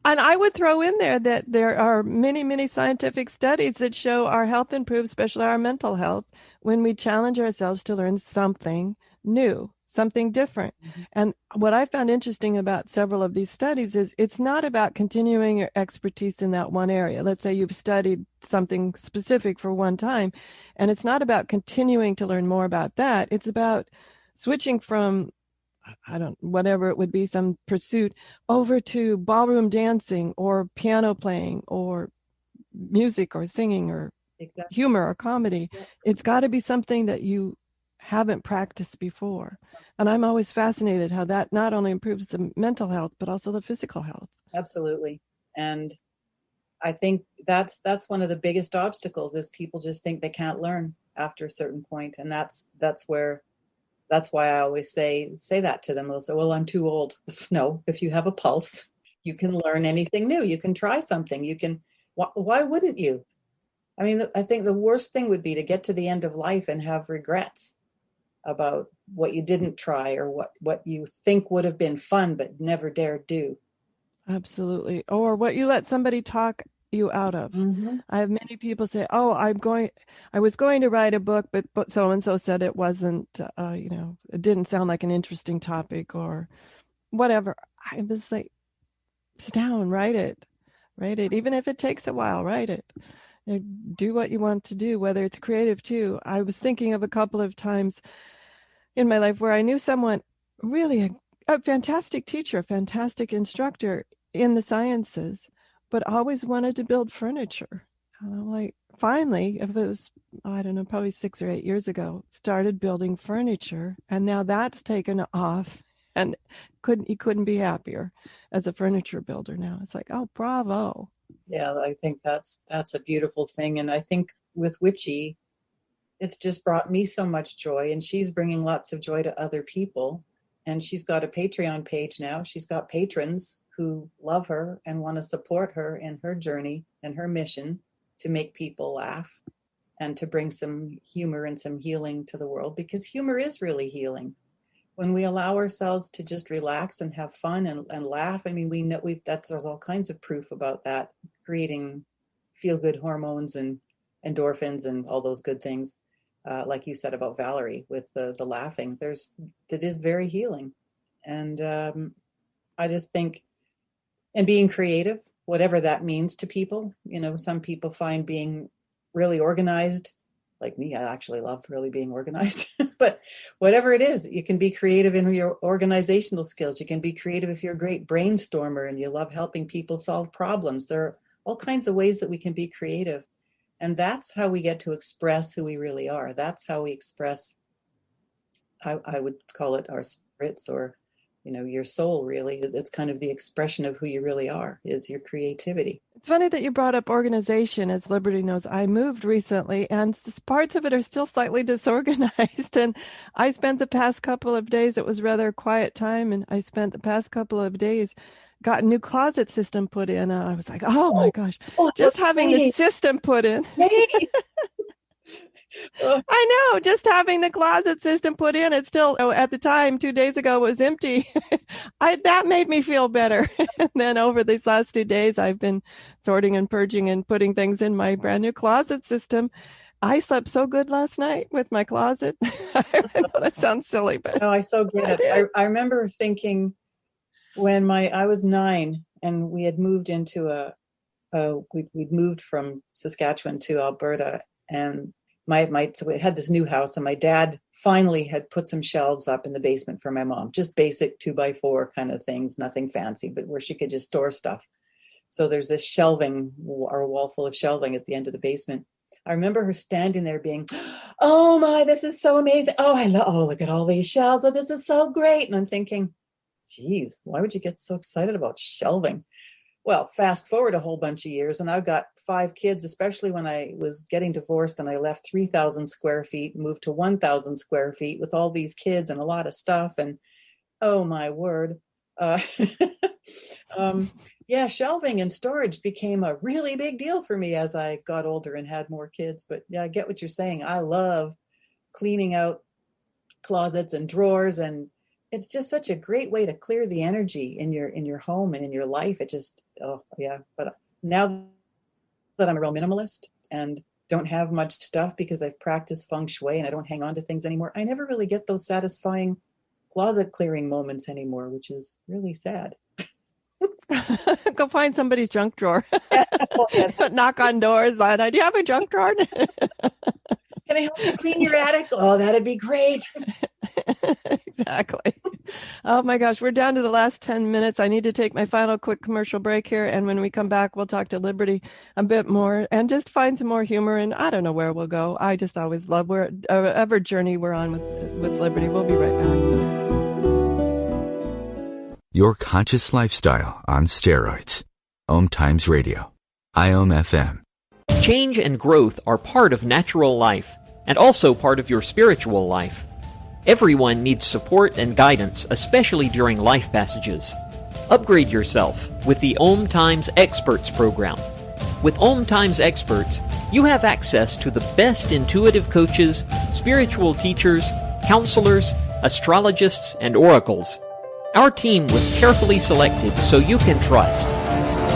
S3: And I would throw in there that there are many, many scientific studies that show our health improves, especially our mental health, when we challenge ourselves to learn something new, something different. Mm-hmm. And what I found interesting about several of these studies is it's not about continuing your expertise in that one area. Let's say you've studied something specific for one time, and it's not about continuing to learn more about that. It's about switching from whatever it would be, some pursuit, over to ballroom dancing or piano playing or music or singing or humor or comedy. Yeah. It's got to be something that you haven't practiced before. And I'm always fascinated how that not only improves the mental health, but also the physical health.
S1: Absolutely. And I think that's one of the biggest obstacles is people just think they can't learn after a certain point. And that's why I always say that to them. They'll say, well, I'm too old. No, if you have a pulse, you can learn anything new. You can try something. You can, why wouldn't you? I mean, I think the worst thing would be to get to the end of life and have regrets about what you didn't try or what you think would have been fun, but never dared do.
S3: Absolutely. Or what you let somebody talk you out of.
S1: Mm-hmm.
S3: I have many people say, oh, I was going to write a book, but so-and-so said it wasn't, it didn't sound like an interesting topic or whatever. I was like, sit down, write it. Even if it takes a while, write it. Do what you want to do, whether it's creative too. I was thinking of a couple of times in my life where I knew someone really a fantastic teacher, fantastic instructor in the sciences, but always wanted to build furniture. And I'm like, finally, if it was, I don't know, probably 6 or 8 years ago, started building furniture. And now that's taken off and he couldn't be happier as a furniture builder now. It's like, oh, bravo.
S1: Yeah, I think that's a beautiful thing. And I think with Witchy, it's just brought me so much joy, and she's bringing lots of joy to other people. And she's got a Patreon page now. She's got patrons who love her and want to support her in her journey and her mission to make people laugh and to bring some humor and some healing to the world, because humor is really healing. When we allow ourselves to just relax and have fun and laugh, I mean, we know there's all kinds of proof about that, creating feel-good hormones and endorphins and all those good things. Like you said about Valerie with the laughing, that is very healing. And I just think, and being creative, whatever that means to people, some people find being really organized, like me. I actually love really being organized, but whatever it is, you can be creative in your organizational skills. You can be creative if you're a great brainstormer and you love helping people solve problems. There are all kinds of ways that we can be creative. And that's how we get to express who we really are. That's how we express, I would call it our spirits, or, your soul really is. It's kind of the expression of who you really are, is your creativity.
S3: It's funny that you brought up organization. As Liberty knows, I moved recently and parts of it are still slightly disorganized. And I spent the past couple of days, it was rather a quiet time, and I spent the past couple of days got a new closet system put in. And I was like, oh my gosh, just having the system put in. I know, just having the closet system put in, it's still, at the time, 2 days ago, it was empty. That made me feel better. And then over these last 2 days, I've been sorting and purging and putting things in my brand new closet system. I slept so good last night with my closet. I know that sounds silly, but
S1: no, I so get it. I remember thinking when I was 9 and we had moved into we'd moved from Saskatchewan to Alberta, and so we had this new house, and my dad finally had put some shelves up in the basement for my mom, just basic 2x4 kind of things, nothing fancy, but where she could just store stuff. So there's this shelving, or a wall full of shelving at the end of the basement. I remember her standing there being, oh my, this is so amazing. Oh, look at all these shelves. Oh, this is so great. And I'm thinking, geez, why would you get so excited about shelving? Well, fast forward a whole bunch of years, and I've got 5 kids, especially when I was getting divorced and I left 3,000 square feet, moved to 1,000 square feet with all these kids and a lot of stuff. And oh my word. Shelving and storage became a really big deal for me as I got older and had more kids. But yeah, I get what you're saying. I love cleaning out closets and drawers, and it's just such a great way to clear the energy in your home and in your life. It just, But now that I'm a real minimalist and don't have much stuff because I've practiced feng shui and I don't hang on to things anymore, I never really get those satisfying closet clearing moments anymore, which is really sad.
S3: Go find somebody's junk drawer. Knock on doors. Do you have a junk drawer?
S1: Can I help you clean your attic? Oh, that'd be great.
S3: Exactly. Oh my gosh, we're down to the last 10 minutes. I need to take my final quick commercial break here. And when we come back, we'll talk to Liberty a bit more and just find some more humor. And I don't know where we'll go. I just always love wherever journey we're on with Liberty. We'll be right back.
S4: Your conscious lifestyle on steroids. OMTimes Radio. IOM FM.
S8: Change and growth are part of natural life and also part of your spiritual life. Everyone needs support and guidance, especially during life passages. Upgrade yourself with the OMTimes Experts program. With OMTimes Experts, you have access to the best intuitive coaches, spiritual teachers, counselors, astrologists, and oracles. Our team was carefully selected so you can trust.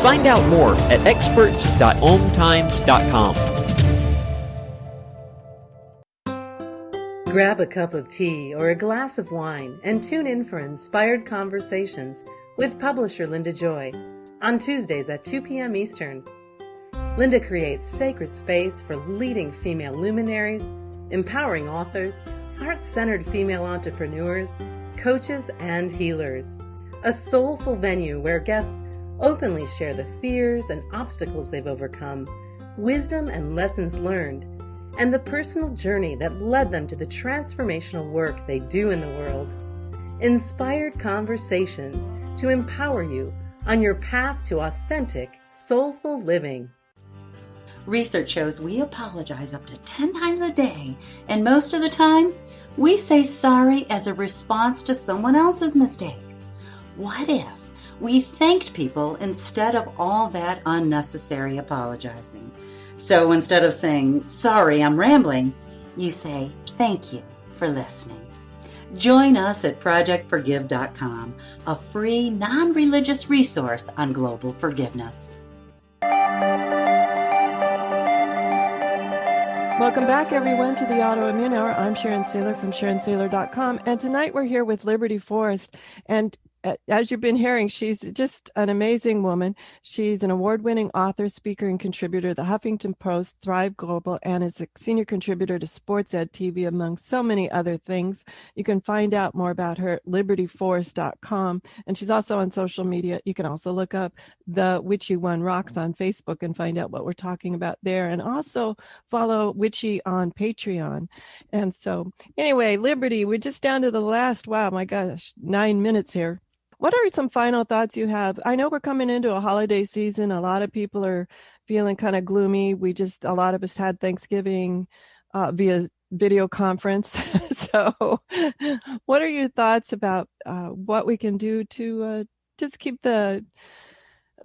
S8: Find out more at experts.omtimes.com.
S9: Grab a cup of tea or a glass of wine and tune in for inspired conversations with publisher Linda Joy on Tuesdays at 2 p.m. Eastern. Linda creates sacred space for leading female luminaries, empowering authors, heart-centered female entrepreneurs, coaches, and healers. A soulful venue where guests openly share the fears and obstacles they've overcome, wisdom and lessons learned, and the personal journey that led them to the transformational work they do in the world. Inspired conversations to empower you on your path to authentic, soulful living.
S10: Research shows we apologize up to 10 times a day, and most of the time, we say sorry as a response to someone else's mistake. What if we thanked people instead of all that unnecessary apologizing? So instead of saying, sorry, I'm rambling, you say, thank you for listening. Join us at ProjectForgive.com, a free, non-religious resource on global forgiveness.
S3: Welcome back, everyone, to the Autoimmune Hour. I'm Sharon Sayler from SharonSayler.com. And tonight we're here with Liberty Forrest. And as you've been hearing, she's just an amazing woman. She's an award-winning author, speaker, and contributor to the Huffington Post, Thrive Global, and is a senior contributor to SportsEdTV, among so many other things. You can find out more about her at libertyforrest.com. And she's also on social media. You can also look up the Witchy One Rocks on Facebook and find out what we're talking about there. And also follow Witchy on Patreon. And so anyway, Liberty, we're just down to the last, wow, my gosh, 9 minutes here. What are some final thoughts you have? I know we're coming into a holiday season. A lot of people are feeling kind of gloomy. A lot of us had Thanksgiving via video conference. So what are your thoughts about what we can do to just keep the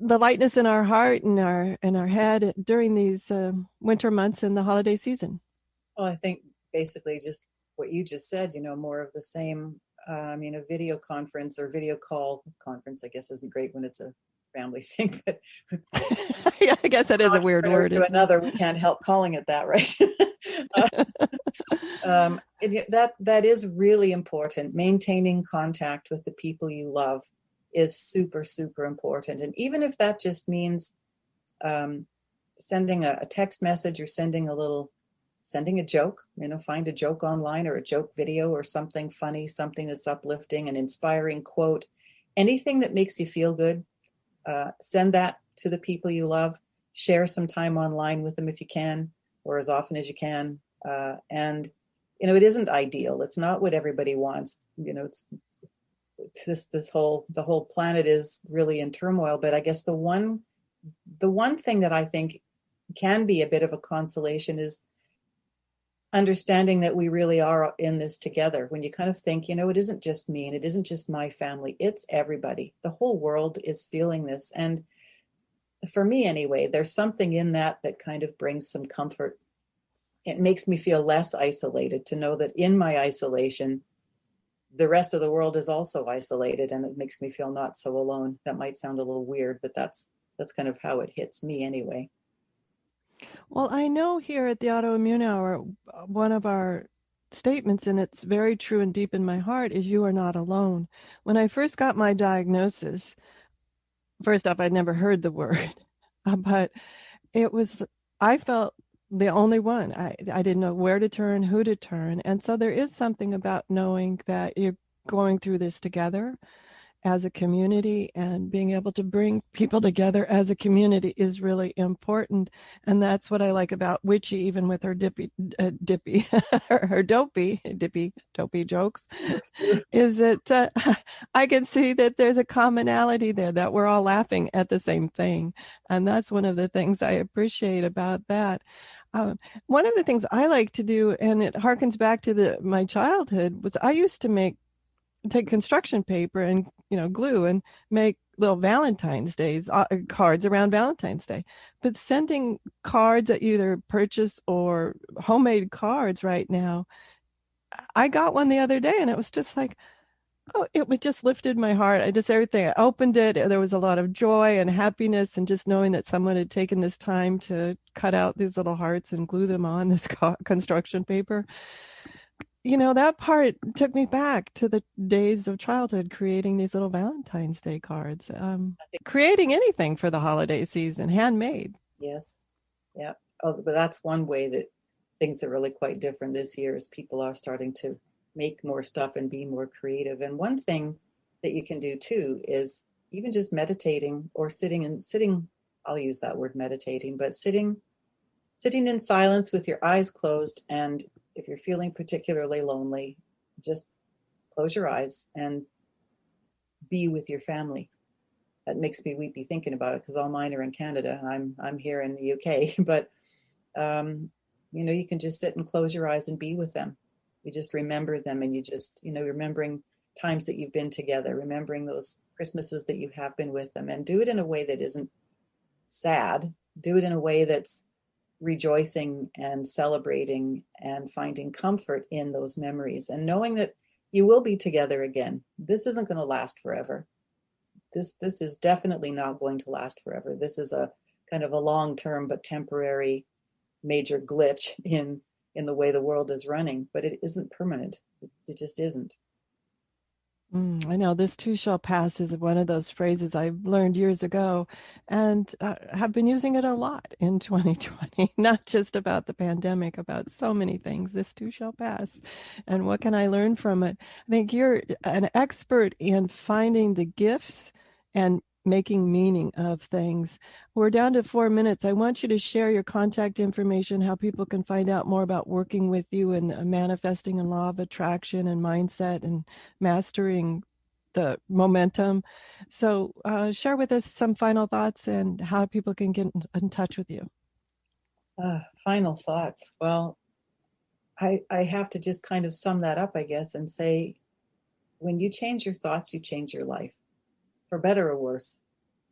S3: lightness in our heart and our head during these winter months and the holiday season?
S1: Well, I think basically just what you just said, more of the same. A video conference or video call conference, I guess, isn't great when it's a family thing, but
S3: yeah, I guess that is a weird word.
S1: To another, we can't help calling it that, right? That is really important. Maintaining contact with the people you love is super, super important. And even if that just means sending a text message or sending a joke, find a joke online or a joke video or something funny, something that's uplifting and inspiring quote, anything that makes you feel good, send that to the people you love, share some time online with them if you can, or as often as you can. And it isn't ideal. It's not what everybody wants. It's the whole planet is really in turmoil. But I guess the one thing that I think can be a bit of a consolation is understanding that we really are in this together. When you kind of think, it isn't just me and it isn't just my family, it's everybody. The whole world is feeling this. And for me anyway, there's something in that kind of brings some comfort. It makes me feel less isolated to know that in my isolation, the rest of the world is also isolated, and it makes me feel not so alone. That might sound a little weird, but that's kind of how it hits me anyway.
S3: Well, I know here at the Autoimmune Hour, one of our statements, and it's very true and deep in my heart, is you are not alone. When I first got my diagnosis, first off, I'd never heard the word, but I felt the only one. I didn't know where to turn, who to turn. And so there is something about knowing that going through this together as a community, and being able to bring people together as a community is really important. And that's what I like about Witchy, even with her dippy, her dopey jokes, is that I can see that there's a commonality there, that we're all laughing at the same thing. And that's one of the things I appreciate about that. One of the things I like to do, and it harkens back to my childhood, was I used to take construction paper and glue and make little Valentine's Days cards around Valentine's Day. But sending cards that you either purchase or homemade cards right now, I got one the other day and it was just like, oh, it was just lifted my heart. Everything. I opened it. There was a lot of joy and happiness, and just knowing that someone had taken this time to cut out these little hearts and glue them on this construction paper. That part took me back to the days of childhood, creating these little Valentine's Day cards, creating anything for the holiday season, handmade.
S1: Yes. Yeah. Oh, but that's one way that things are really quite different this year, is people are starting to make more stuff and be more creative. And one thing that you can do too is even just meditating or sitting, I'll use that word meditating, but sitting in silence with your eyes closed. And if you're feeling particularly lonely, just close your eyes and be with your family. That makes me weepy thinking about it, because all mine are in Canada and I'm here in the UK. But you can just sit and close your eyes and be with them. You just remember them, and you just remembering times that you've been together, remembering those Christmases that you have been with them, and do it in a way that isn't sad. Do it in a way that's rejoicing and celebrating and finding comfort in those memories, and knowing that you will be together again. This isn't going to last forever. This is definitely not going to last forever. This is a kind of a long-term but temporary major glitch in the way the world is running, but it isn't permanent. It just isn't.
S3: I know this too shall pass is one of those phrases I learned years ago, and have been using it a lot in 2020, not just about the pandemic, about so many things. This too shall pass. And what can I learn from it? I think you're an expert in finding the gifts and making meaning of things. We're down to 4 minutes. I want you to share your contact information, how people can find out more about working with you and manifesting and law of attraction and mindset and mastering the momentum. So share with us some final thoughts and how people can get in touch with you.
S1: Final thoughts. Well, I have to just kind of sum that up, I guess, and say, when you change your thoughts, you change your life. For better or worse.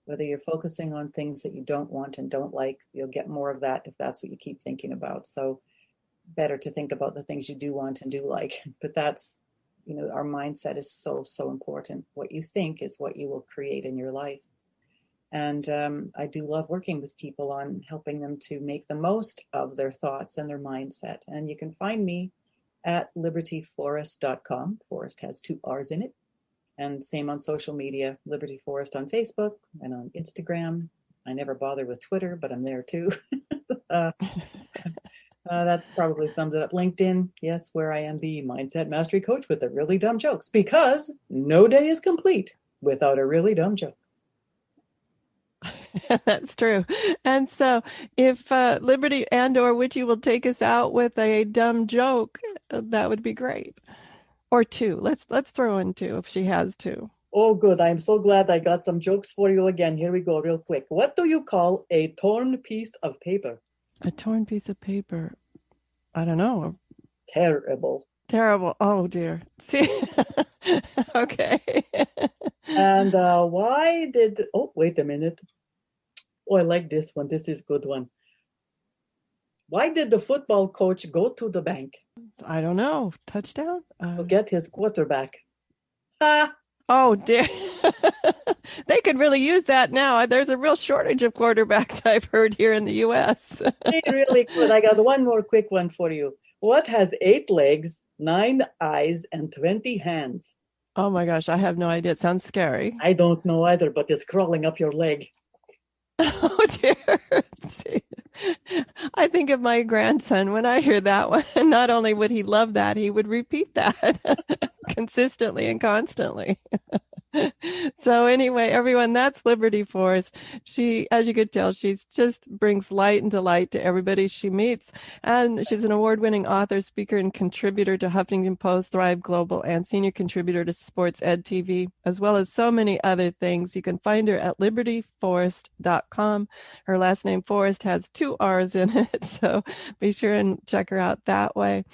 S1: Whether you're focusing on things that you don't want and don't like, you'll get more of that if that's what you keep thinking about. So better to think about the things you do want and do like. But that's, our mindset is so, so important. What you think is what you will create in your life. And I do love working with people on helping them to make the most of their thoughts and their mindset. And you can find me at libertyforrest.com. Forrest has 2 R's in it. And same on social media, Liberty Forrest on Facebook and on Instagram. I never bother with Twitter, but I'm there too. That probably sums it up. LinkedIn, yes, where I am the Mindset Mastery Coach with the really dumb jokes, because no day is complete without a really dumb joke.
S3: That's true. And so if Liberty and or Witchy will take us out with a dumb joke, that would be great. Or 2. Let's throw in 2 if she has 2.
S1: Oh, good. I'm so glad I got some jokes for you again. Here we go, real quick. What do you call a torn piece of paper?
S3: A torn piece of paper. I don't know.
S1: Terrible.
S3: Terrible. Oh, dear. See? Okay.
S1: And why did... Oh, wait a minute. Oh, I like this one. This is a good one. Why did the football coach go to the bank?
S3: I don't know. Touchdown?
S1: To get his quarterback. Ha!
S3: Oh, dear. They could really use that now. There's a real shortage of quarterbacks, I've heard, here in the U.S.
S1: They really could. I got one more quick one for you. What has 8 legs, 9 eyes, and 20 hands?
S3: Oh, my gosh. I have no idea. It sounds scary.
S1: I don't know either, but it's crawling up your leg.
S3: Oh, dear. I think of my grandson when I hear that one. Not only would he love that, he would repeat that consistently and constantly. So anyway, everyone, that's Liberty Forrest. She, as you could tell, she's just brings light and delight to everybody she meets. And she's an award-winning author, speaker, and contributor to Huffington Post, Thrive Global, and senior contributor to SportsEdTV, as well as so many other things. You can find her at libertyforrest.com. Her last name, Forrest, has 2 R's in it, so be sure and check her out that way.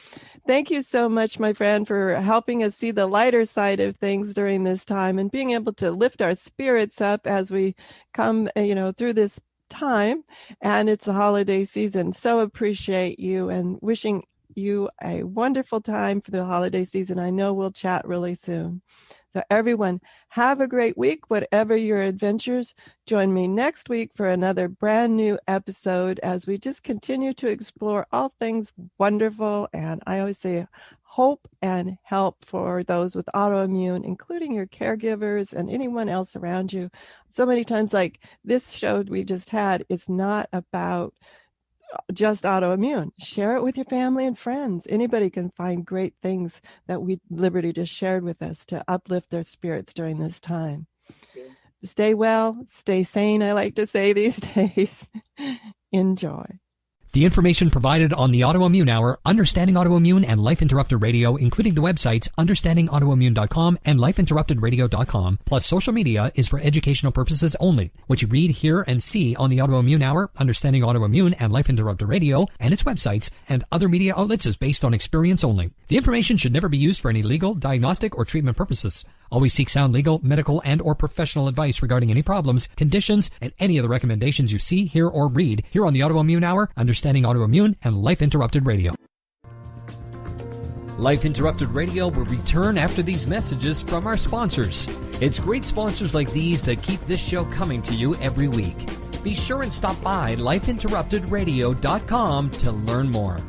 S3: Thank you so much, my friend, for helping us see the lighter side of things during this time and being able to lift our spirits up as we come, through this time. And it's the holiday season. So appreciate you and wishing you a wonderful time for the holiday season. I know we'll chat really soon. So everyone, have a great week, whatever your adventures. Join me next week for another brand new episode as we just continue to explore all things wonderful. And I always say hope and help for those with autoimmune, including your caregivers and anyone else around you. So many times, like this show we just had, it's not about just autoimmune. Share it with your family and friends. Anybody can find great things that Liberty just shared with us to uplift their spirits during this time. Stay well, stay sane, I like to say these days. Enjoy.
S2: The information provided on the Autoimmune Hour, Understanding Autoimmune, and Life Interrupted Radio, including the websites understandingautoimmune.com and lifeinterruptedradio.com, plus social media, is for educational purposes only. What you read, hear, and see on the Autoimmune Hour, Understanding Autoimmune, and Life Interrupted Radio, and its websites, and other media outlets is based on experience only. The information should never be used for any legal, diagnostic, or treatment purposes. Always seek sound legal, medical, and or professional advice regarding any problems, conditions, and any of the recommendations you see, hear, or read here on the Autoimmune Hour, Understanding Autoimmune, and Life Interrupted Radio. Life Interrupted Radio will return after these messages from our sponsors. It's great sponsors like these that keep this show coming to you every week. Be sure and stop by lifeinterruptedradio.com to learn more.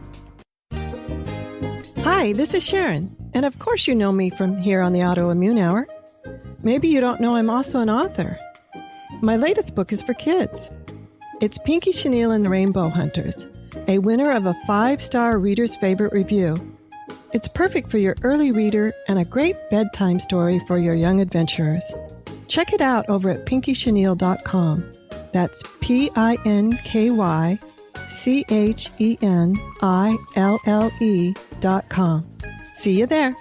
S3: Hi, this is Sharon, and of course you know me from here on the Autoimmune Hour. Maybe you don't know I'm also an author. My latest book is for kids. It's Pinky Chenille and the Rainbow Hunters, a winner of a 5-star Reader's Favorite review. It's perfect for your early reader and a great bedtime story for your young adventurers. Check it out over at pinkychenille.com. That's PINKYCHENILLE.com. See you there.